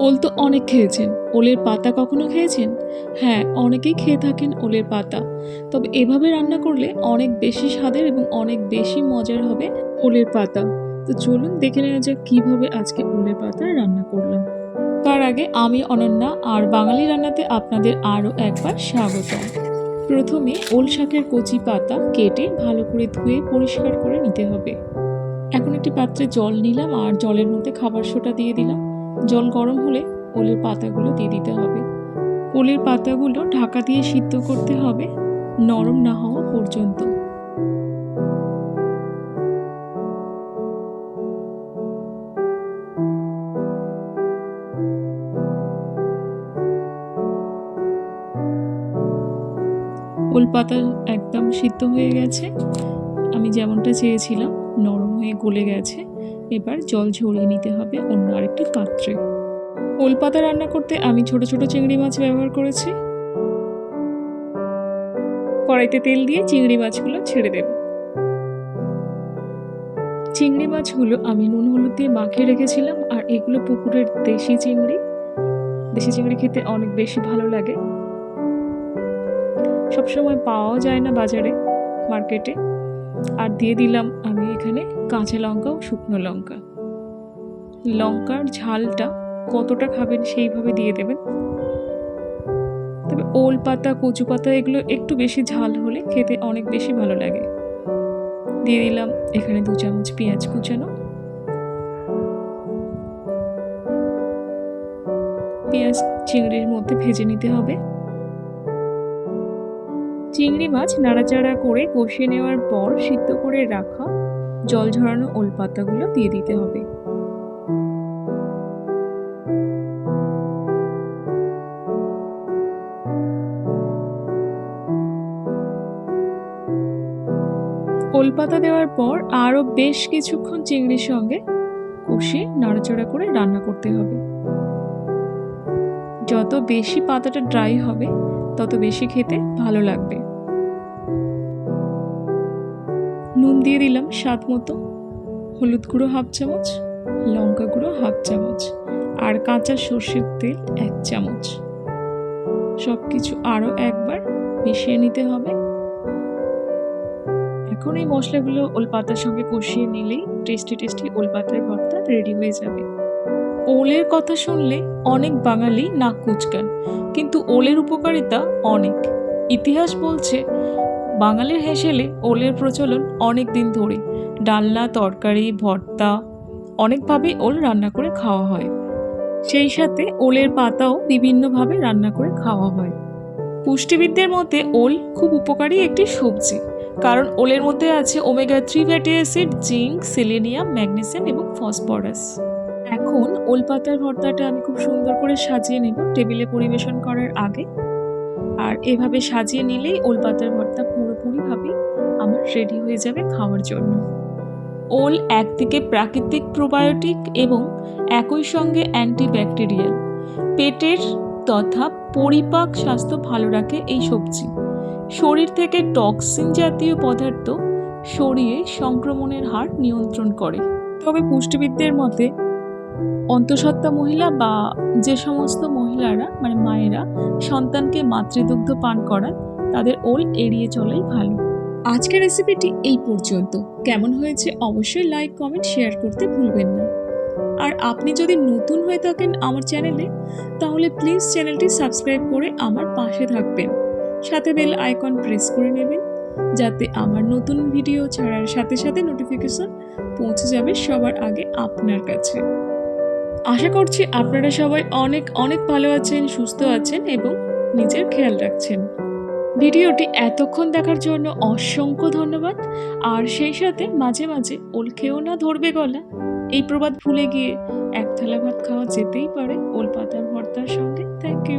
ওল তো অনেক খেয়েছেন। ওলের পাতা কখনো খেয়েছেন? হ্যাঁ, অনেকেই খেয়ে থাকেন ওলের পাতা। তবে এভাবে রান্না করলে অনেক বেশি স্বাদের এবং অনেক বেশি মজার হবে ওলের পাতা। তো চলুন দেখে নেওয়া যাক কীভাবে আজকে ওলের পাতা রান্না করলাম। তার আগে আমি অনন্যা, আর বাঙালি রান্নাতে আপনাদের আরও একবার স্বাগতম। প্রথমে ওল শাকের কচি পাতা কেটে ভালো করে ধুয়ে পরিষ্কার করে নিতে হবে। এখন একটি পাত্রে জল নিলাম আর জলের মধ্যে খাবার সোডা দিয়ে দিলাম। জল গরম হলে ওলের পাতাগুলো দিয়ে দিতে হবে। ওলের পাতাগুলো ঢাকা দিয়ে সিদ্ধ করতে হবে নরম না হওয়া পর্যন্ত। ওল পাতা একদম সিদ্ধ হয়ে গেছে, আমি যেমনটা চেয়েছিলাম নরম হয়ে গলে গেছে। এবার জল ঝরিয়ে নিতে হবে অন্য আরেকটি পাত্রে। ওল পাতা রান্না করতে আমি ছোট ছোট চিংড়ি মাছ ব্যবহার করেছি। কড়াইতে তেল দিয়ে চিংড়ি মাছগুলো ছেড়ে দেব। চিংড়ি মাছগুলো আমি নুন হলুদ দিয়ে মাখিয়ে রেখেছিলাম, আর এগুলো পুকুরের দেশি চিংড়ি। দেশি চিংড়ি খেতে অনেক বেশি ভালো লাগে, সবসময় পাওয়াও যায় না বাজারে, মার্কেটে। আর দিয়ে দিলাম আমি এখানে কাঁচা লঙ্কা ও শুকনো লঙ্কা। লঙ্কার ঝালটা কতটা খাবেন সেইভাবে দিয়ে দেবেন। তবে ওল পাতা, কচু পাতা এগুলো একটু বেশি ঝাল হলে খেতে অনেক বেশি ভালো লাগে। দিয়ে দিলাম এখানে 2 চামচ পেঁয়াজ কুচানো। পেঁয়াজ চিংড়ির মধ্যে ভেজে নিতে হবে। চিংড়ি মাছ নাড়াচাড়া করে কষিয়ে নেওয়ার পর সিদ্ধ করে রাখা জল ঝরানো ওল পাতাগুলো দিয়ে দিতে হবে। ওল পাতা দেওয়ার পর আরও বেশ কিছুক্ষণ চিংড়ির সঙ্গে কষিয়ে নাড়াচাড়া করে রান্না করতে হবে। যত বেশি পাতাটা ড্রাই হবে তত বেশি খেতে ভালো লাগবে। নুন দিয়ে দিলাম স্বাদ মতো, হলুদ গুঁড়ো 1/2 চামচ, লঙ্কা গুঁড়ো 1/2 চামচ, আর কাঁচা সর্ষের তেল 1 চামচ। সব কিছু আরও একবার মিশিয়ে নিতে হবে। এখন এই মশলাগুলো ওল পাতার সঙ্গে কষিয়ে নিলেই টেস্টি টেস্টি ওল পাতার ভর্তা রেডি হয়ে যাবে। ওলের কথা শুনলে অনেক বাঙালি নাক কুঁচকান, কিন্তু ওলের উপকারিতা অনেক। ইতিহাস বলছে বাঙালির হেসেলে ওলের প্রচলন অনেক দিন ধরে। ডালনা, তরকারি, ভর্তা অনেকভাবে ওল রান্না করে খাওয়া হয়। সেই সাথে ওলের পাতাও বিভিন্নভাবে রান্না করে খাওয়া হয়। পুষ্টিবিদদের মতে ওল খুব উপকারী একটি সবজি, কারণ ওলের মধ্যে আছে omega 3 fatty acid, zinc, selenium, magnesium এবং ফসফরাস। এখন ওল পাতার ভর্তাটা আমি খুব সুন্দর করে সাজিয়ে নেব টেবিলে পরিবেশন করার আগে। আর এভাবে সাজিয়ে নিলেই ওল পাতার ভর্তা পুরোপুরিভাবে আমার রেডি হয়ে যাবে খাওয়ার জন্য। ওল একদিকে প্রাকৃতিক প্রোবায়োটিক এবং একই সঙ্গে অ্যান্টিব্যাকটেরিয়াল। পেটের তথা পরিপাক স্বাস্থ্য ভালো রাখে এই সবজি। শরীর থেকে টক্সিন জাতীয় পদার্থ সরিয়ে সংক্রমণের হার নিয়ন্ত্রণ করে। তবে পুষ্টিবিদদের মতে অন্তঃসত্ত্বা মহিলা বা যে সমস্ত মহিলারা মানে মায়েরা সন্তানকে মাতৃদুগ্ধ পান করান, তাদের ওল এড়িয়ে চলাই ভালো। আজকের রেসিপিটি এই পর্যন্ত। কেমন হয়েছে অবশ্যই লাইক, কমেন্ট, শেয়ার করতে ভুলবেন না। আর আপনি যদি নতুন হয়ে থাকেন আমার চ্যানেলে, তাহলে প্লিজ চ্যানেলটি সাবস্ক্রাইব করে আমার পাশে থাকবেন। সাথে বেল আইকন প্রেস করে নেবেন, যাতে আমার নতুন ভিডিও ছাড়ার সাথে সাথে নোটিফিকেশন পৌঁছে যাবে সবার আগে আপনার কাছে। আশা করছি আপনারা সবাই অনেক অনেক ভালো আছেন, সুস্থ আছেন এবং নিজের খেয়াল রাখছেন। ভিডিওটি এতক্ষণ দেখার জন্য অসংখ্য ধন্যবাদ। আর সেই সাথে মাঝে মাঝে ওল খেয়েও না ধরবে গলা, এই প্রবাদ ভুলে গিয়ে এক থালা ভাত খাওয়া যেতেই পারে ওল পাতার ভর্তার সঙ্গে। Thank you.